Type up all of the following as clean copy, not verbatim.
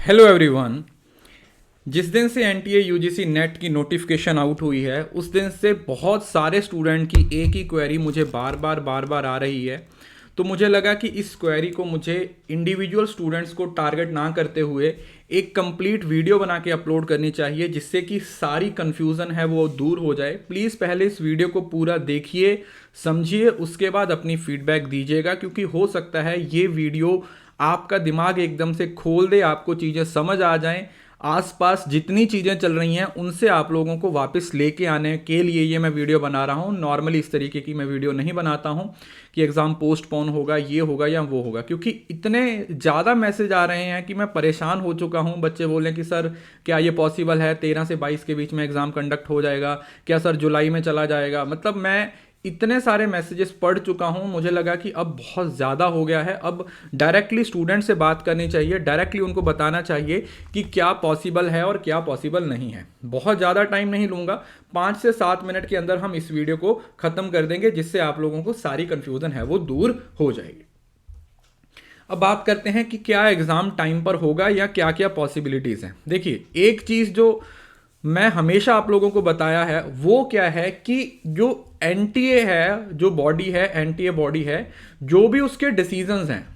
Hello everyone. जिस दिन से एनटीए यूजीसी नेट की नोटिफिकेशन आउट हुई है उस दिन से बहुत सारे स्टूडेंट की एक ही क्वेरी मुझे बार बार आ रही है। तो मुझे लगा कि इस क्वेरी को मुझे इंडिविजुअल स्टूडेंट्स को टारगेट ना करते हुए एक कंप्लीट वीडियो बना के अपलोड करनी चाहिए, जिससे कि सारी कन्फ्यूज़न है वो दूर हो जाए। प्लीज़ पहले इस वीडियो को पूरा देखिए, समझिए, उसके बाद अपनी फीडबैक दीजिएगा, क्योंकि हो सकता है ये वीडियो आपका दिमाग एकदम से खोल दे, आपको चीज़ें समझ आ जाएं। आसपास जितनी चीज़ें चल रही हैं उनसे आप लोगों को वापस लेके आने के लिए ये मैं वीडियो बना रहा हूँ। नॉर्मली इस तरीके की मैं वीडियो नहीं बनाता हूँ कि एग्ज़ाम पोस्टपोन होगा, ये होगा या वो होगा, क्योंकि इतने ज़्यादा मैसेज आ रहे हैं कि मैं परेशान हो चुका हूँ। बच्चे बोलें कि सर क्या ये पॉसिबल है 13 से 22 के बीच में एग्ज़ाम कंडक्ट हो जाएगा, क्या सर जुलाई में चला जाएगा। मतलब मैं इतने सारे मैसेजेस पढ़ चुका हूं, मुझे लगा कि अब बहुत ज़्यादा हो गया है। अब डायरेक्टली स्टूडेंट से बात करनी चाहिए, डायरेक्टली उनको बताना चाहिए कि क्या पॉसिबल है और क्या पॉसिबल नहीं है। बहुत ज़्यादा टाइम नहीं लूँगा, 5 से 7 मिनट के अंदर हम इस वीडियो को ख़त्म कर देंगे, जिससे आप लोगों को सारी कन्फ्यूज़न है वो दूर हो जाएगी। अब बात करते हैं कि क्या एग्ज़ाम टाइम पर होगा या क्या क्या पॉसिबिलिटीज़ हैं। देखिए, एक चीज़ जो मैं हमेशा आप लोगों को बताया है वो क्या है कि जो एनटीए है, जो बॉडी है, एनटीए बॉडी है, जो भी उसके डिसीजंस हैं,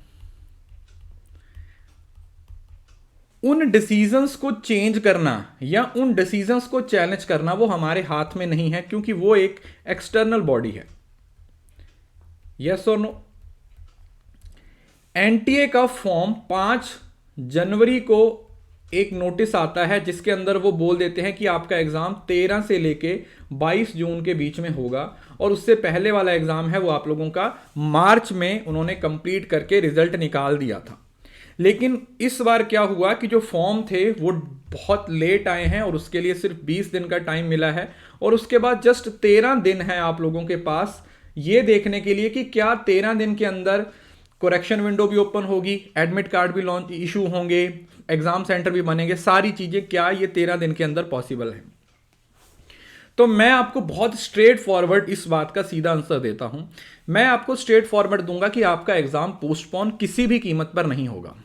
उन डिसीजंस को चेंज करना या उन डिसीजंस को चैलेंज करना वो हमारे हाथ में नहीं है, क्योंकि वो एक एक्सटर्नल बॉडी है। यस और नो? एनटीए का फॉर्म 5 जनवरी को एक नोटिस आता है, जिसके अंदर वो बोल देते हैं कि आपका एग्ज़ाम 13 से लेके 22 जून के बीच में होगा, और उससे पहले वाला एग्ज़ाम है वो आप लोगों का मार्च में उन्होंने कंप्लीट करके रिजल्ट निकाल दिया था। लेकिन इस बार क्या हुआ कि जो फॉर्म थे वो बहुत लेट आए हैं और उसके लिए सिर्फ 20 दिन का टाइम मिला है, और उसके बाद जस्ट 13 दिन है आप लोगों के पास ये देखने के लिए कि क्या 13 दिन के अंदर करेक्शन विंडो भी ओपन होगी, एडमिट कार्ड भी लॉन्च इशू होंगे, एग्जाम सेंटर भी बनेंगे, सारी चीजें क्या ये 13 दिन के अंदर पॉसिबल है। तो मैं आपको बहुत स्ट्रेट फॉरवर्ड इस बात का सीधा आंसर देता हूं। मैं आपको स्ट्रेट फॉरवर्ड दूंगा कि आपका एग्जाम पोस्टपोन किसी भी कीमत पर नहीं होगा।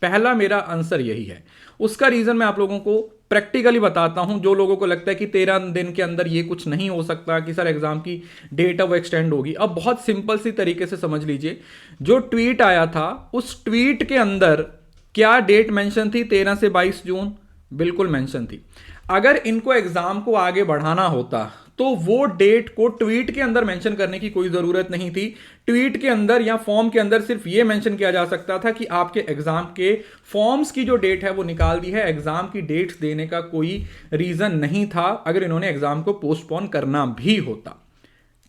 पहला मेरा आंसर यही है। उसका रीजन मैं आप लोगों को प्रैक्टिकली बताता हूं। जो लोगों को लगता है कि 13 दिन के अंदर ये कुछ नहीं हो सकता, कि सर एग्जाम की डेट है वो एक्सटेंड होगी, अब बहुत सिंपल सी तरीके से समझ लीजिए। जो ट्वीट आया था उस ट्वीट के अंदर क्या डेट मेंशन थी? 13 से 22 जून बिल्कुल मेंशन थी। अगर इनको एग्जाम को आगे बढ़ाना होता तो वो डेट को ट्वीट के अंदर मेंशन करने की कोई जरूरत नहीं थी। ट्वीट के अंदर या फॉर्म के अंदर सिर्फ ये मेंशन किया जा सकता था कि आपके एग्जाम के फॉर्म्स की जो डेट है वो निकाल दी है। एग्जाम की डेट्स देने का कोई रीजन नहीं था अगर इन्होंने एग्जाम को पोस्टपोन करना भी होता।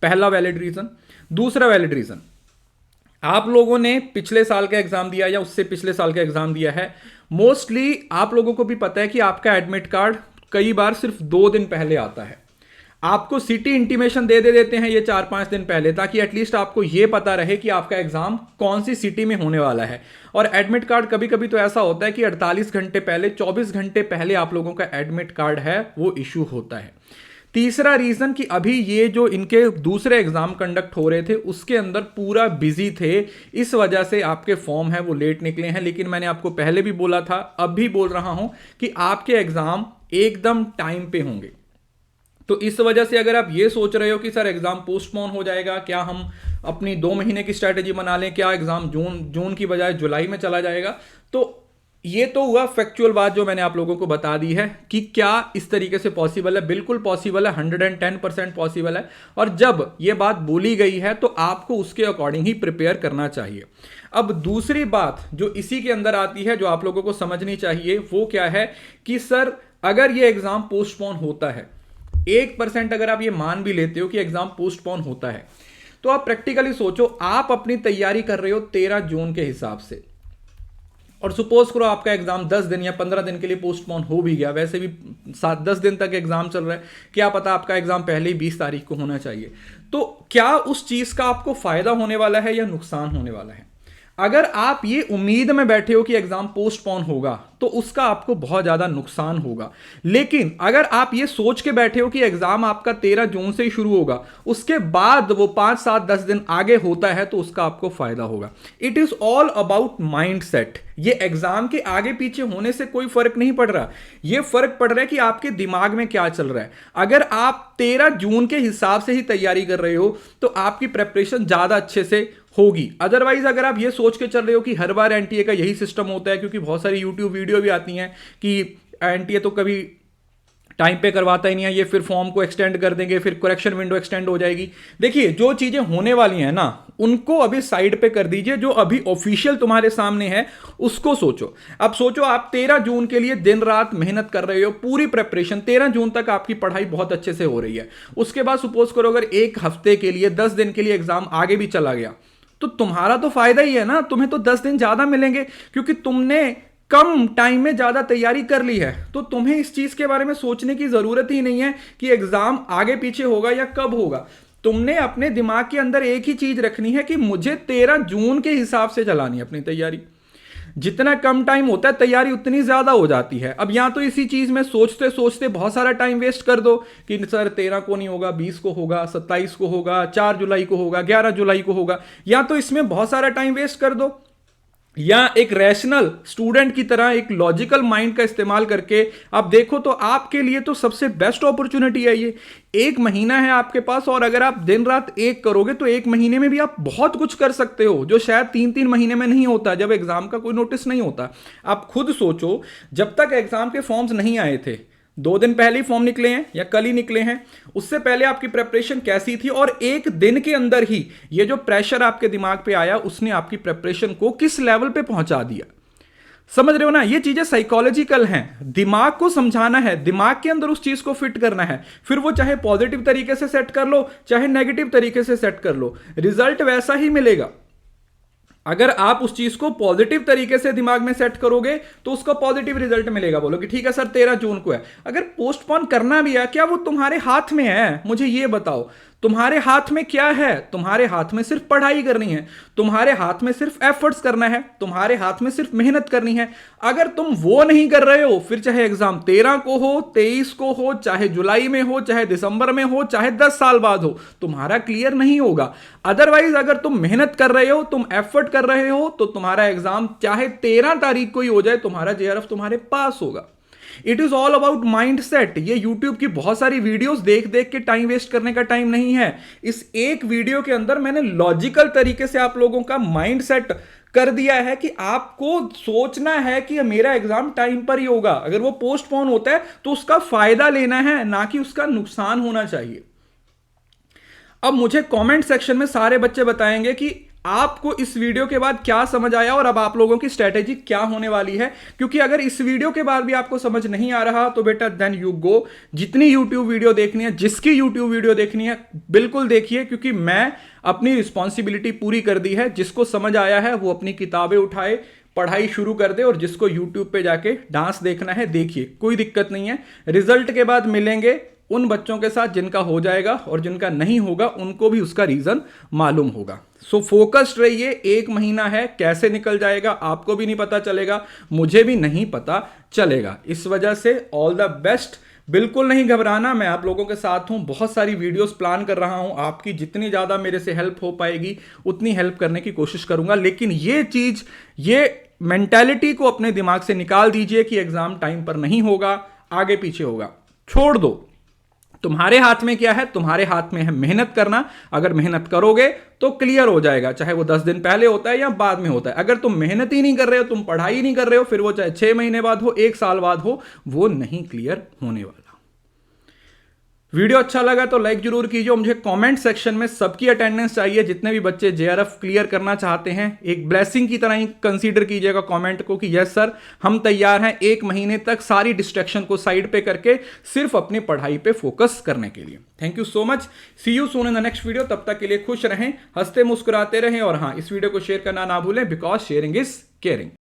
पहला वैलिड रीजन। दूसरा वैलिड रीजन, आप लोगों ने पिछले साल का एग्जाम दिया या उससे पिछले साल का एग्जाम दिया है। मोस्टली आप लोगों को भी पता है कि आपका एडमिट कार्ड कई बार सिर्फ 2 दिन पहले आता है। आपको सिटी इंटीमेशन दे देते हैं ये 4-5 दिन पहले, ताकि एटलीस्ट आपको ये पता रहे कि आपका एग्जाम कौन सी सिटी में होने वाला है। और एडमिट कार्ड कभी कभी तो ऐसा होता है कि 48 घंटे पहले, 24 घंटे पहले आप लोगों का एडमिट कार्ड है वो इशू होता है। तीसरा रीजन कि अभी ये जो इनके दूसरे एग्जाम कंडक्ट हो रहे थे उसके अंदर पूरा बिजी थे, इस वजह से आपके फॉर्म है वो लेट निकले हैं। लेकिन मैंने आपको पहले भी बोला था, अब भी बोल रहा हूं कि आपके एग्जाम एकदम टाइम पे होंगे। तो इस वजह से अगर आप ये सोच रहे हो कि सर एग्जाम पोस्टपोन हो जाएगा, क्या हम अपनी 2 महीने की स्ट्रैटेजी बना लें, क्या एग्जाम जून की बजाय जुलाई में चला जाएगा, तो ये तो हुआ फैक्चुअल बात जो मैंने आप लोगों को बता दी है कि क्या इस तरीके से पॉसिबल है। बिल्कुल पॉसिबल है, 110% पॉसिबल है। और जब ये बात बोली गई है तो आपको उसके अकॉर्डिंग ही प्रिपेयर करना चाहिए। अब दूसरी बात जो इसी के अंदर आती है, जो आप लोगों को समझनी चाहिए, वो क्या है कि सर अगर ये एग्जाम पोस्टपोन होता है, 1% अगर आप ये मान भी लेते हो कि एग्जाम पोस्टपोन होता है, तो आप प्रैक्टिकली सोचो, आप अपनी तैयारी कर रहे हो 13 जून के हिसाब से, और सुपोज करो आपका एग्जाम 10 दिन या 15 दिन के लिए पोस्टपोन हो भी गया, वैसे भी 7-10 दिन तक एग्जाम चल रहा है, क्या पता आपका एग्जाम पहले ही 20 तारीख को होना चाहिए, तो क्या उस चीज का आपको फायदा होने वाला है या नुकसान होने वाला है? अगर आप ये उम्मीद में बैठे हो कि एग्जाम पोस्टपोन होगा तो उसका आपको बहुत ज्यादा नुकसान होगा। लेकिन अगर आप ये सोच के बैठे हो कि एग्जाम आपका 13 जून से ही शुरू होगा, उसके बाद वो 5, 7, 10 दिन आगे होता है, तो उसका आपको फायदा होगा। It is all about mind set. ये एग्जाम के आगे पीछे होने से कोई फर्क नहीं पड़ रहा, ये फर्क पड़ रहा है कि आपके दिमाग में क्या चल रहा है। अगर आप 13 जून के हिसाब से ही तैयारी कर रहे हो तो आपकी प्रेपरेशन ज्यादा अच्छे से होगी। अदरवाइज अगर आप ये सोच के चल रहे हो कि हर बार एनटीए का यही सिस्टम होता है, क्योंकि बहुत सारी यूट्यूब वीडियो भी आती हैं कि एनटीए तो कभी टाइम पे करवाता ही नहीं है, ये फिर फॉर्म को एक्सटेंड कर देंगे, फिर करेक्शन विंडो एक्सटेंड हो जाएगी। देखिए, जो चीजें होने वाली हैं ना, उनको अभी साइड पे कर दीजिए। जो अभी ऑफिशियल तुम्हारे सामने है उसको सोचो। अब सोचो, आप 13 जून के लिए दिन रात मेहनत कर रहे हो, पूरी प्रेपरेशन 13 जून तक आपकी पढ़ाई बहुत अच्छे से हो रही है। उसके बाद सपोज करो अगर एक हफ्ते के लिए 10 दिन के लिए एग्जाम आगे भी चला गया, तो तुम्हारा तो फायदा ही है ना, तुम्हें तो 10 दिन ज्यादा मिलेंगे, क्योंकि तुमने कम टाइम में ज्यादा तैयारी कर ली है। तो तुम्हें इस चीज के बारे में सोचने की जरूरत ही नहीं है कि एग्जाम आगे पीछे होगा या कब होगा। तुमने अपने दिमाग के अंदर एक ही चीज रखनी है कि मुझे 13 जून के हिसाब से चलानी है अपनी तैयारी। जितना कम टाइम होता है तैयारी उतनी ज्यादा हो जाती है। अब या तो इसी चीज में सोचते सोचते बहुत सारा टाइम वेस्ट कर दो कि सर 13 को नहीं होगा, 20 को होगा, 27 को होगा, 4 जुलाई को होगा, 11 जुलाई को होगा, या तो इसमें बहुत सारा टाइम वेस्ट कर दो, या एक रैशनल स्टूडेंट की तरह एक लॉजिकल माइंड का इस्तेमाल करके आप देखो, तो आपके लिए तो सबसे बेस्ट अपॉर्चुनिटी है ये। 1 महीना है आपके पास, और अगर आप दिन रात एक करोगे तो 1 महीने में भी आप बहुत कुछ कर सकते हो, जो शायद 3-3 महीने में नहीं होता जब एग्जाम का कोई नोटिस नहीं होता। आप खुद सोचो, जब तक एग्जाम के फॉर्म्स नहीं आए थे, 2 दिन पहले ही फॉर्म निकले हैं या कल ही निकले हैं, उससे पहले आपकी प्रेपरेशन कैसी थी, और 1 दिन के अंदर ही ये जो प्रेशर आपके दिमाग पे आया उसने आपकी प्रेपरेशन को किस लेवल पे पहुंचा दिया। समझ रहे हो ना? ये चीजें साइकोलॉजिकल हैं, दिमाग को समझाना है, दिमाग के अंदर उस चीज को फिट करना है। फिर वो चाहे पॉजिटिव तरीके से सेट कर लो, चाहे नेगेटिव तरीके से सेट कर लो, रिजल्ट वैसा ही मिलेगा। अगर आप उस चीज को पॉजिटिव तरीके से दिमाग में सेट करोगे तो उसका पॉजिटिव रिजल्ट मिलेगा। बोलो कि ठीक है सर 13 जून को है, अगर पोस्टपोन करना भी है, क्या वो तुम्हारे हाथ में है? मुझे ये बताओ, तुम्हारे हाथ में क्या है? तुम्हारे हाथ में सिर्फ पढ़ाई करनी है, तुम्हारे हाथ में सिर्फ एफर्ट्स करना है, तुम्हारे हाथ में सिर्फ मेहनत करनी है। अगर तुम वो नहीं कर रहे हो, फिर चाहे एग्जाम 13 को हो, 23 को हो, चाहे जुलाई में हो, चाहे दिसंबर में हो, चाहे 10 साल बाद हो, तुम्हारा क्लियर नहीं होगा। अदरवाइज अगर तुम मेहनत कर रहे हो, तुम एफर्ट कर रहे हो, तो तुम्हारा एग्जाम चाहे 13 तारीख को ही हो जाए, तुम्हारा जेआरएफ तुम्हारे पास होगा। It is all about mind set. ये यूट्यूब की बहुत सारी वीडियोस देख देख के टाइम वेस्ट करने का टाइम नहीं है। इस एक वीडियो के अंदर मैंने लॉजिकल तरीके से आप लोगों का माइंड सेट कर दिया है कि आपको सोचना है कि मेरा एग्जाम टाइम पर ही होगा। अगर वो पोस्टपोन होता है तो उसका फायदा लेना है, ना कि उसका नुकसान होना चाहिए। अब मुझे कमेंट सेक्शन में सारे बच्चे बताएंगे कि आपको इस वीडियो के बाद क्या समझ आया और अब आप लोगों की स्ट्रेटेजी क्या होने वाली है। क्योंकि अगर इस वीडियो के बाद भी आपको समझ नहीं आ रहा तो बेटा देन यू गो, जितनी यूट्यूब वीडियो देखनी है, जिसकी यूट्यूब वीडियो देखनी है बिल्कुल देखिए, क्योंकि मैं अपनी रिस्पॉन्सिबिलिटी पूरी कर दी है। जिसको समझ आया है वो अपनी किताबें उठाए, पढ़ाई शुरू कर दे, और जिसको यूट्यूब पे जाके डांस देखना है देखिए, कोई दिक्कत नहीं है। रिजल्ट के बाद मिलेंगे उन बच्चों के साथ जिनका हो जाएगा, और जिनका नहीं होगा उनको भी उसका रीजन मालूम होगा। सो फोकस्ड रहिए। 1 महीना है, कैसे निकल जाएगा आपको भी नहीं पता चलेगा, मुझे भी नहीं पता चलेगा। इस वजह से ऑल द बेस्ट। बिल्कुल नहीं घबराना, मैं आप लोगों के साथ हूं। बहुत सारी वीडियोस प्लान कर रहा हूं, आपकी जितनी ज्यादा मेरे से हेल्प हो पाएगी उतनी हेल्प करने की कोशिश करूंगा। लेकिन ये चीज, ये मेंटालिटी को अपने दिमाग से निकाल दीजिए कि एग्जाम टाइम पर नहीं होगा, आगे पीछे होगा, छोड़ दो। तुम्हारे हाथ में क्या है? तुम्हारे हाथ में है मेहनत करना। अगर मेहनत करोगे तो क्लियर हो जाएगा, चाहे वो 10 दिन पहले होता है या बाद में होता है। अगर तुम मेहनत ही नहीं कर रहे हो, तुम पढ़ाई नहीं कर रहे हो, फिर वो चाहे 6 महीने बाद हो, 1 साल बाद हो, वो नहीं क्लियर होने वाला। वीडियो अच्छा लगा तो लाइक जरूर कीजिए। मुझे कमेंट सेक्शन में सबकी अटेंडेंस चाहिए, जितने भी बच्चे जेआरएफ क्लियर करना चाहते हैं। एक ब्लेसिंग की तरह ही कंसीडर कीजिएगा कमेंट को कि यस सर हम तैयार हैं 1 महीने तक सारी डिस्ट्रैक्शन को साइड पे करके सिर्फ अपनी पढ़ाई पे फोकस करने के लिए। Thank you so much, see you soon in the next video. तब तक के लिए खुश रहें, हंसते मुस्कुराते रहें, और हाँ, इस वीडियो को शेयर करना ना भूलें, बिकॉज शेयरिंग इज केयरिंग।